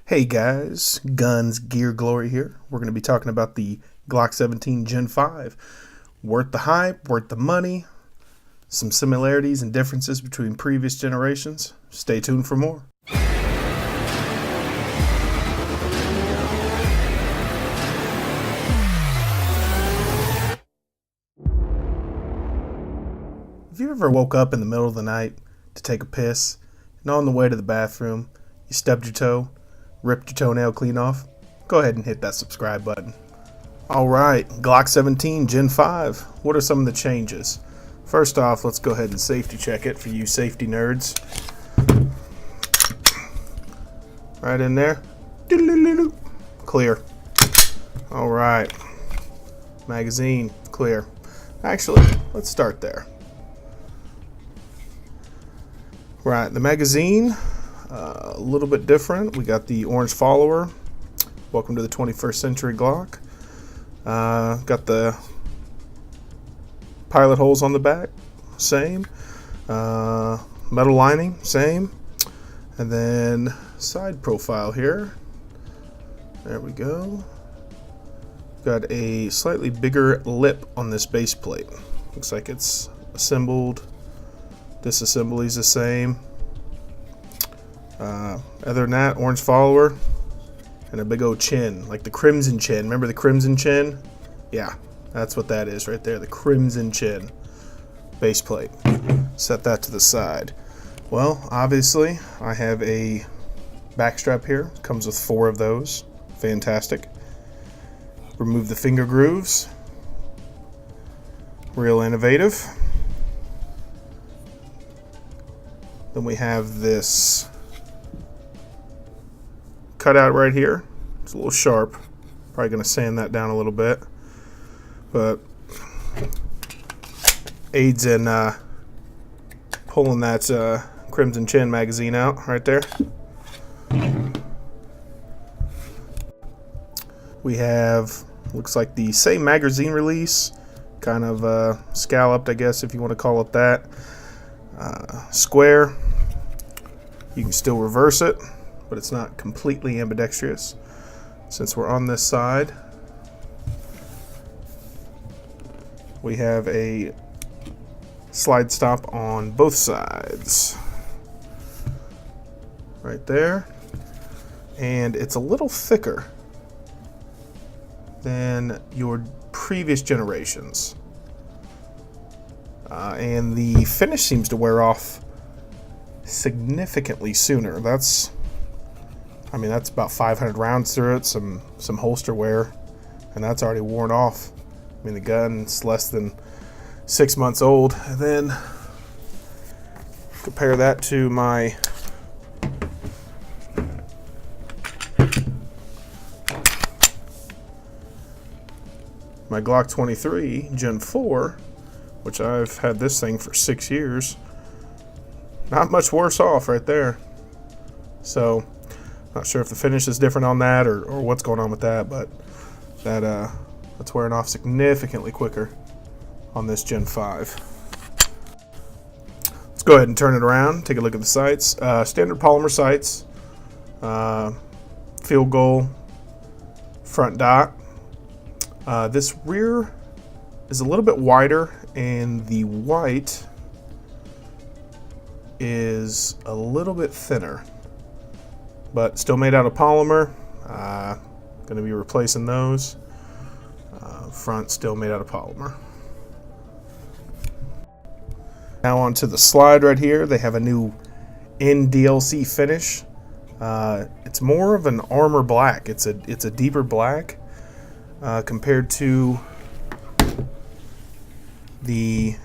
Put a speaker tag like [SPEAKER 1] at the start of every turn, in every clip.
[SPEAKER 1] Hey guys, Guns Gear Glory here. We're going to be talking about the Glock 17 Gen 5. Worth the hype, worth the money, some similarities and differences between previous generations. Stay tuned for more. Have you ever woke up in the middle of the night to take a piss, and on the way to the bathroom, you stubbed your toe, ripped your toenail clean off? Go ahead and hit that subscribe button. Alright, Glock 17 Gen 5. What are some of the changes? First off, let's go ahead and safety check it for you safety nerds. Right in there. Clear. Alright. Magazine, clear. Actually, let's start there. Right, the magazine, a little bit different. We got the orange follower. Welcome to the 21st century Glock. Got the pilot holes on the back, same. Metal lining, same. And then side profile here. There we go. Got a slightly bigger lip on this base plate. Looks like it's assembled. Disassembly is the same. Other than that, orange follower and a big old chin, like the crimson chin. Remember the crimson chin? Yeah, that's what that is right there, the crimson chin. Base plate. Set that to the side. Well, obviously, I have a backstrap here. Comes with 4 of those. Fantastic. Remove the finger grooves. Real innovative. Then we have this cutout right here. It's a little sharp. Probably going to sand that down a little bit, but aids in pulling that Crimson Chin magazine out right there. We have, looks like the same magazine release, kind of scalloped, I guess, if you want to call it that. Square. You can still reverse it, but it's not completely ambidextrous. Since we're on this side, we have a slide stop on both sides. Right there. And it's a little thicker than your previous generations. And the finish seems to wear off significantly sooner. That's about 500 rounds through it, some holster wear, and that's already worn off. I mean, the gun's less than 6 months old. And then compare that to my Glock 23 Gen 4, which I've had this thing for 6 years. Not much worse off right there. So, not sure if the finish is different on that or what's going on with that, but that's wearing off significantly quicker on this Gen 5. Let's go ahead and turn it around, take a look at the sights. Standard polymer sights, field goal, front dot. This rear is a little bit wider, and the white is a little bit thinner, but still made out of polymer. Going to be replacing those. Front still made out of polymer. Now onto the slide right here. They have a new NDLC finish. It's more of an armor black. It's a deeper black compared to the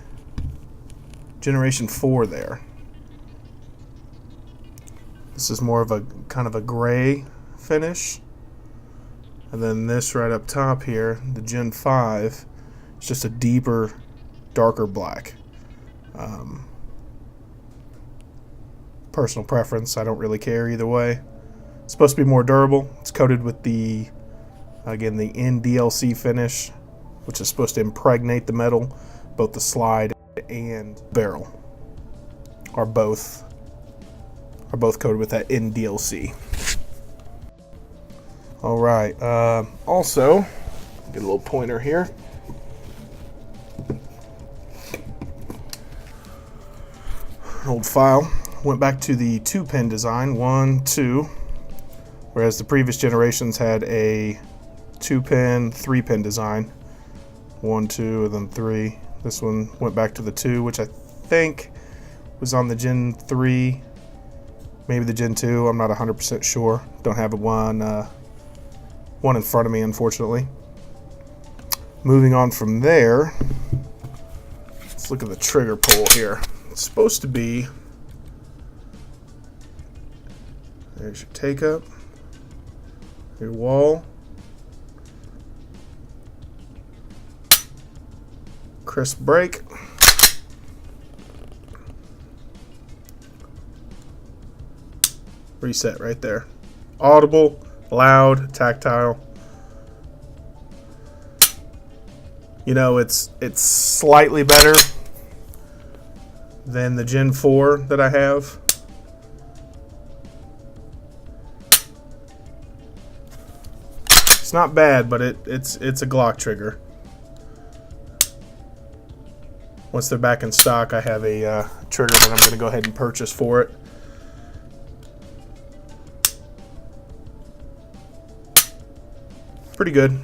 [SPEAKER 1] Generation 4 there. This is more of a kind of a gray finish. And then this right up top here, the Gen 5, it's just a deeper, darker black. Personal preference, I don't really care either way. It's supposed to be more durable. It's coated with the NDLC finish, which is supposed to impregnate the metal. Both the slide and barrel are both coated with that NDLC. All right. Also, get a little pointer here. An old file. Went back to the 2-pin design, 1, 2, whereas the previous generations had a 2-pin, 3-pin design, 1, 2, and then 3. This one went back to the 2, which I think was on the Gen 3, maybe the Gen 2. I'm not 100% sure. Don't have one in front of me, unfortunately. Moving on from there, let's look at the trigger pull here. It's supposed to be, there's your take up, your wall, crisp brake, reset right there. Audible, loud, tactile. You know, it's slightly better than the Gen 4 that I have. It's not bad, but it's a GLOCK trigger. Once they're back in stock, I have a trigger that I'm going to go ahead and purchase for it. Pretty good.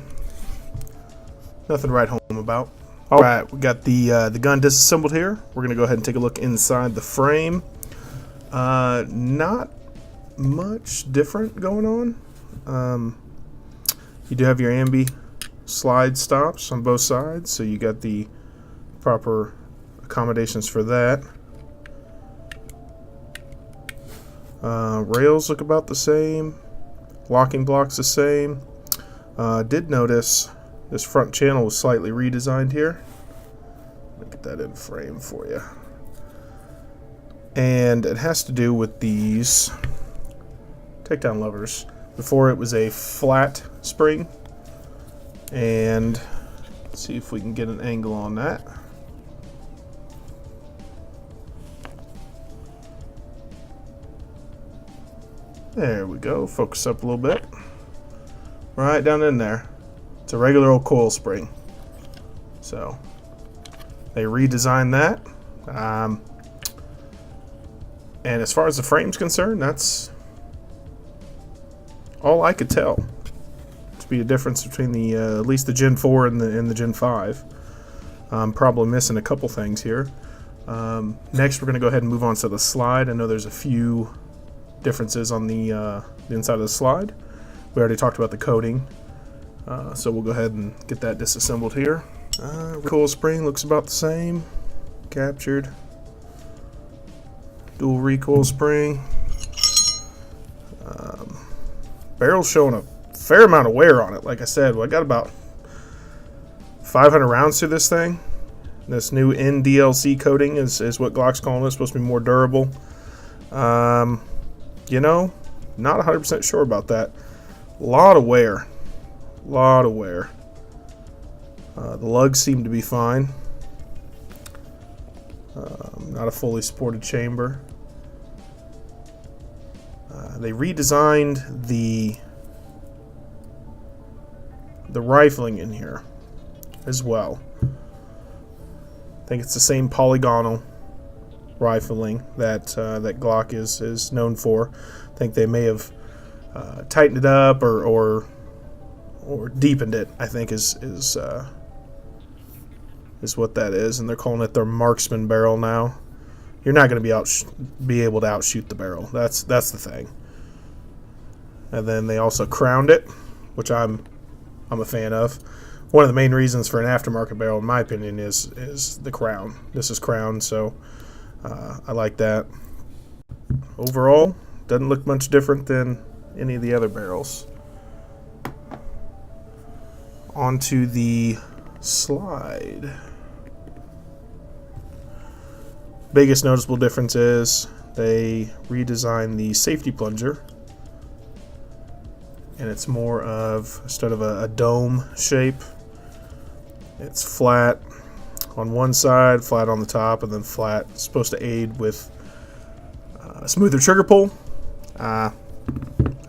[SPEAKER 1] Nothing to write home about. All right, we got the gun disassembled here. We're going to go ahead and take a look inside the frame. Not much different going on. You do have your ambi slide stops on both sides, so you got the proper accommodations for that. Rails look about the same. Locking block's the same. Did notice this front channel was slightly redesigned here. Let me get that in frame for you. And it has to do with these takedown levers. Before it was a flat spring. And let's see if we can get an angle on that. There we go. Focus up a little bit. Right down in there. It's a regular old coil spring. So they redesigned that. And as far as the frame's concerned, that's all I could tell to be a difference between the at least the Gen 4 and the Gen 5. I'm probably missing a couple things here. Next, we're going to go ahead and move on to the slide. I know there's a few differences on the inside of the slide. We already talked about the coating, so we'll go ahead and get that disassembled here. Coil spring looks about the same. Captured. Dual recoil spring. Barrel's showing a fair amount of wear on it. Like I said, I got about 500 rounds through this thing. This new NDLC coating is what GLOCK's calling it. It's supposed to be more durable. You know, not 100% sure about that. A lot of wear. Lot of wear. The lugs seem to be fine. Not a fully supported chamber. They redesigned the rifling in here as well. I think it's the same polygonal rifling that GLOCK is known for. I think they may have tightened it up or deepened it, I think is what that is, and they're calling it their marksman barrel now. You're not going to be able to outshoot the barrel. That's the thing. And then they also crowned it, which I'm a fan of. One of the main reasons for an aftermarket barrel, in my opinion, is the crown. This is crowned, so I like that. Overall, doesn't look much different than any of the other barrels. Onto the slide. Biggest noticeable difference is they redesigned the safety plunger, and it's more of, instead of a dome shape, it's flat on one side, flat on the top, and then flat. It's supposed to aid with a smoother trigger pull. I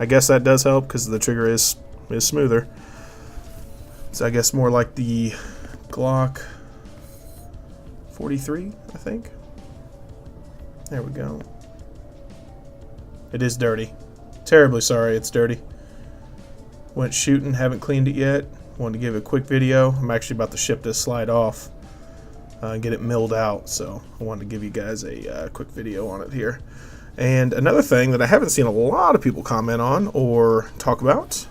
[SPEAKER 1] guess that does help because the trigger is is smoother. It's, I guess, more like the GLOCK 43, I think. There we go. It is dirty. Terribly sorry it's dirty. Went shooting, haven't cleaned it yet. Wanted to give a quick video. I'm actually about to ship this slide off and get it milled out, so I wanted to give you guys a quick video on it here. And another thing that I haven't seen a lot of people comment on or talk about,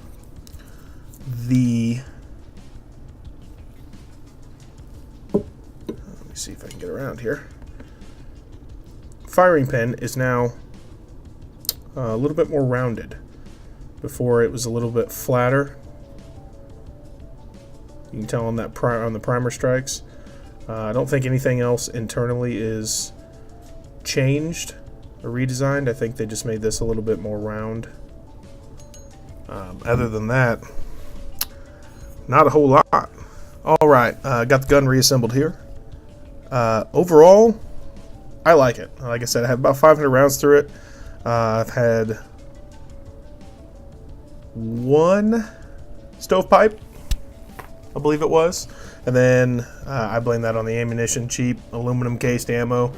[SPEAKER 1] let me see if I can get around here. Firing pin is now a little bit more rounded. Before it was a little bit flatter. You can tell on that on the primer strikes. I don't think anything else internally is changed or redesigned. I think they just made this a little bit more round. Other than that, not a whole lot. All right, got the gun reassembled here. Overall, I like it. Like I said, I have about 500 rounds through it. I've had one stovepipe, I believe it was, and then I blame that on the ammunition, cheap aluminum cased ammo.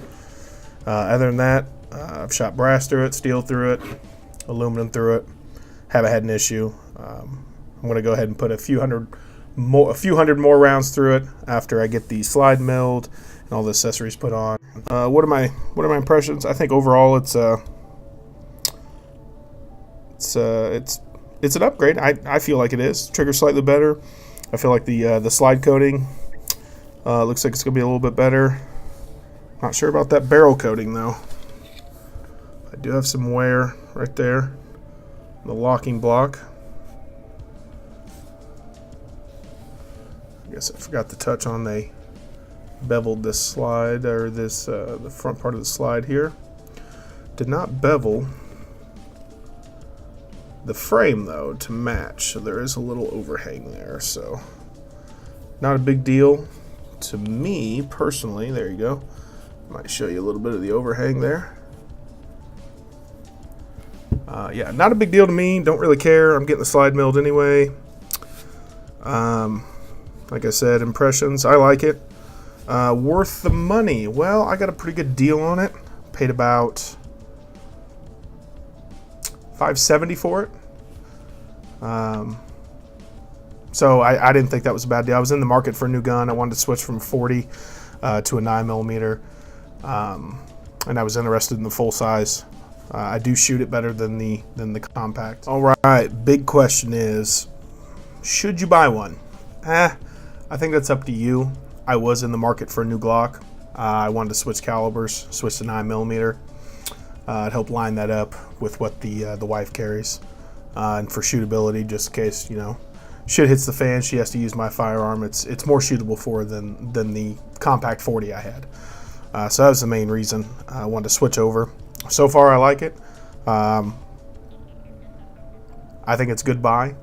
[SPEAKER 1] Other than that, I've shot brass through it, steel through it, aluminum through it. Haven't had an issue. I'm going to go ahead and put a few hundred more rounds through it after I get the slide milled and all the accessories put on. What are my impressions? I think overall it's an upgrade. I feel like it is. Trigger slightly better. I feel like the slide coating looks like it's gonna be a little bit better. Not sure about that barrel coating though. I do have some wear right there. The locking block. I guess I forgot to touch on they beveled this slide, or this the front part of the slide here. Did not bevel the frame though to match, so there is a little overhang there, so not a big deal to me personally. There you go. Might show you a little bit of the overhang there. Yeah, not a big deal to me. Don't really care. I'm getting the slide milled anyway. Like I said, impressions, I like it. Worth the money? Well, I got a pretty good deal on it. Paid about $570 for it. So I didn't think that was a bad deal. I was in the market for a new gun. I wanted to switch from 40 to a 9mm, and I was interested in the full size. I do shoot it better than the compact. All right, big question is, should you buy one? I think that's up to you. I was in the market for a new Glock. I wanted to switch calibers, switch to 9mm. It helped line that up with what the wife carries, and for shootability, just in case, you know, shit hits the fan, she has to use my firearm. It's more shootable for her than the compact 40 I had. So that was the main reason I wanted to switch over. So far, I like it. I think it's a good buy.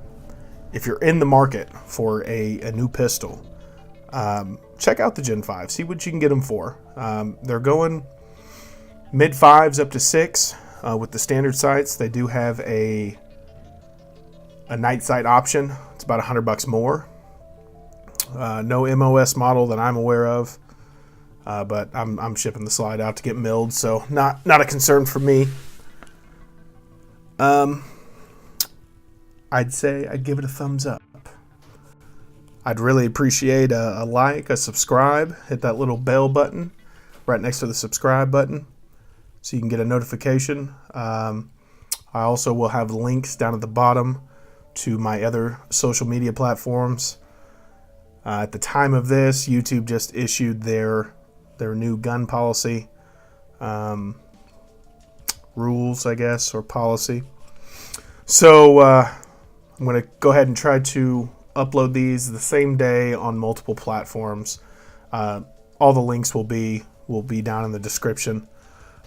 [SPEAKER 1] If you're in the market for a new pistol, check out the Gen 5. See what you can get them for. They're going mid 5s up to 6 with the standard sights. They do have a night sight option. It's about $100 more. No MOS model that I'm aware of, but I'm shipping the slide out to get milled, so not a concern for me. I'd say I'd give it a thumbs up. I'd really appreciate a like, a subscribe. Hit that little bell button right next to the subscribe button so you can get a notification. I also will have links down at the bottom to my other social media platforms. At the time of this, YouTube just issued their new gun policy, rules, I guess, or policy. So I'm going to go ahead and try to upload these the same day on multiple platforms. All the links will be down in the description.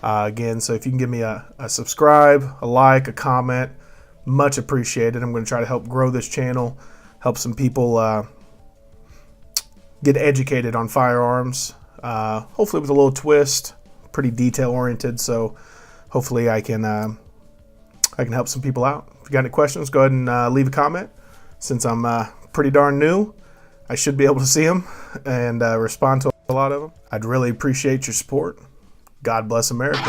[SPEAKER 1] Again, so if you can give me a subscribe, a like, a comment, much appreciated. I'm going to try to help grow this channel, help some people get educated on firearms, hopefully with a little twist, pretty detail oriented, so hopefully I can help some people out. If you got any questions, go ahead and leave a comment. since I'm pretty darn new, I should be able to see them and respond to a lot of them. I'd really appreciate your support. God bless America.